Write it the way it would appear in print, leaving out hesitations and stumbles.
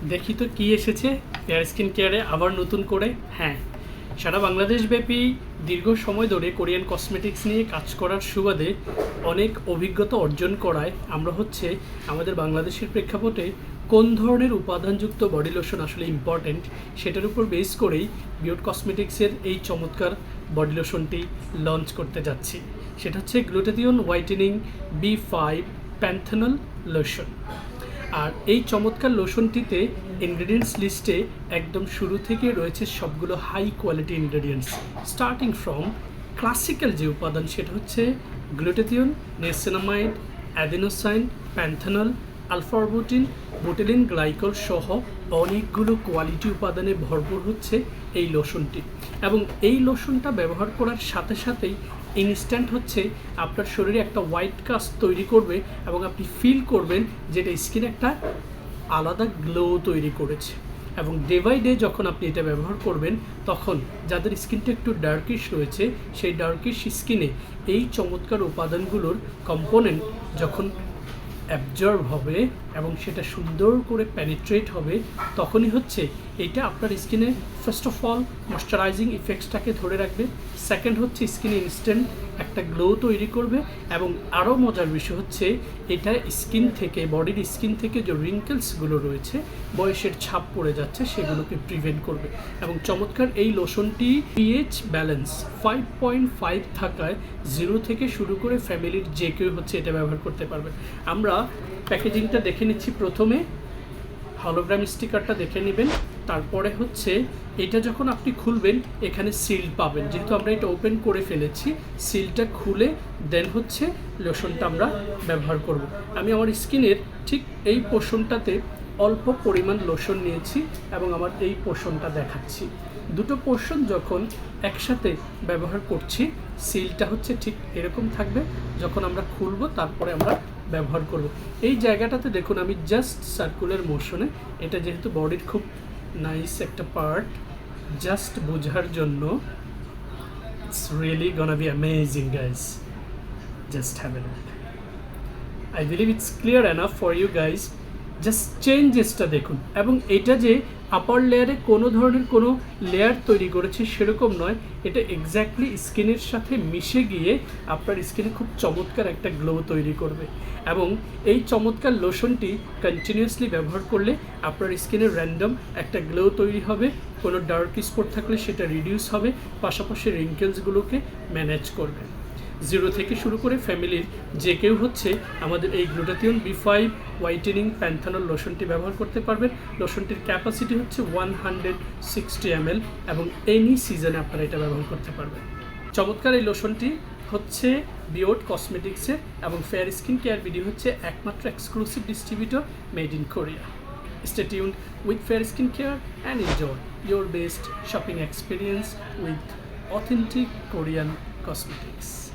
দেখি তো কি এসেছে হেয়ার স্কিন কেয়ারে আবার নতুন করে। হ্যাঁ, সারা বাংলাদেশব্যাপী দীর্ঘ সময় ধরে কোরিয়ান কসমেটিক্স নিয়ে কাজ করার সুবাদে অনেক অভিজ্ঞতা অর্জন করায় আমরা আমাদের বাংলাদেশের প্রেক্ষাপটে কোন ধরনের উপাদানযুক্ত বডি লোশন আসলে ইম্পর্ট্যান্ট সেটার উপর বেস করেই বিউট কসমেটিক্সের এই চমৎকার বডি লোশনটি লঞ্চ করতে যাচ্ছি। সেটা হচ্ছে গ্লুটাথিয়ন হোয়াইটেনিং B5 প্যান্থেনল লোশন। আর এই চমৎকার লোশনটিতে ইনগ্রেডিয়েন্টস লিস্টে একদম শুরু থেকে রয়েছে সবগুলো high quality ingredients, starting from classical যে উপাদান সেটা হচ্ছে glutathione, niacinamide, adenosine, panthenol, alpha arbutin, butylene glycol সহ অনেকগুলো কোয়ালিটি উপাদানে ভরপুর হচ্ছে এই লোশনটি। এবং এই লোশনটা ব্যবহার করার সাথে সাথেই ইনস্ট্যান্ট আপনার শরীরে একটা হোয়াইট কাস্ট তৈরি করবে এবং আপনি ফিল করবেন যেটা স্কিনে একটা আলাদা গ্লো তৈরি করেছে। এবং ডে বাই ডে যখন আপনি এটা ব্যবহার করবেন তখন যাদের স্কিনটা একটু ডার্কিশ রয়েছে সেই ডার্কিশ স্কিনে এই চমৎকার উপাদানগুলোর কম্পোনেন্ট যখন অ্যাবজর্ব হবে এবং সেটা সুন্দর করে পেনিট্রেট হবে তখনই এটা আপনার স্কিনে ফার্স্ট অফ অল ময়শ্চারাইজিং ইফেক্টসটাকে ধরে রাখবে, সেকেন্ড স্কিনে ইনস্ট্যান্ট একটা গ্লো তৈরি করবে এবং আরও মজার বিষয় এটা স্কিন থেকে বডির স্কিন থেকে যে রিঙ্কেলসগুলো রয়েছে বয়সের ছাপ পড়ে যাচ্ছে সেগুলোকে প্রিভেন্ট করবে। এবং চমৎকার এই লোশনটি পিএইচ ব্যালেন্স 5.5 থাকায় 0 থেকে শুরু করে ফ্যামিলির যে কেউ এটা ব্যবহার করতে পারবেন। আমরা প্যাকেজিংটা দেখে নিচ্ছি। প্রথমে হলোগ্রাম স্টিকারটা দেখে নেবেন, তারপরে এটা যখন আপনি খুলবেন এখানে সিল পাবেন। যেহেতু আমরা এটা ওপেন করে ফেলেছি, সিলটা খুলে দেন লোশনটা আমরা ব্যবহার করব। আমি আমার স্কিনের ঠিক এই পোর্শনটাতে অল্প পরিমাণ লোশন নিয়েছি এবং আমার এই পোর্শনটা দেখাচ্ছি। দুটো পোর্শন যখন একসাথে ব্যবহার করছি সিলটা ঠিক এরকম থাকবে। যখন আমরা খুলবো তারপরে আমরা ব্যবহার করব। এই জায়গাটাতে দেখুন আমি জাস্ট সার্কুলার মোশনে, এটা যেহেতু বডির খুব নাইস একটা পার্ট, জাস্ট বোঝার জন্য it's really gonna be amazing guys, just have a look. I believe it's clear enough for you guys. Just চেঞ্জেসটা দেখুন। এবং এটা যে আপার লেয়ারে কোনো ধরনের কোনো লেয়ার তৈরি করেছে সেরকম নয়, এটা এক্স্যাক্টলি স্কিনের সাথে মিশে গিয়ে আপনার স্কিনে খুব চমৎকার একটা গ্লো তৈরি করবে। এবং এই চমৎকার লোশনটি কন্টিনিউয়াসলি ব্যবহার করলে আপনার স্কিনের র্যান্ডম একটা গ্লো তৈরি হবে, কোনো ডার্ক স্পট থাকলে সেটা রিডিউস হবে, পাশাপাশি রিঙ্কেলসগুলোকে ম্যানেজ করবে। 0 থেকে শুরু করে ফ্যামিলির যে কেউ আমাদের এই গ্লুটাথিয়ন B5 হোয়াইটেনিং প্যান্থেনল লোশনটি ব্যবহার করতে পারবেন। লোশনটির ক্যাপাসিটি 160 ml এবং এনি সিজনে আপনারা এটা ব্যবহার করতে পারবেন। চমৎকার এই লোশনটি বিউট কসমেটিক্সের এবং ফেয়ার স্কিন কেয়ার ভিডিও একমাত্র exclusive distributor made in Korea. Stay tuned with Fair Skin Care and enjoy your best shopping experience with authentic Korean cosmetics.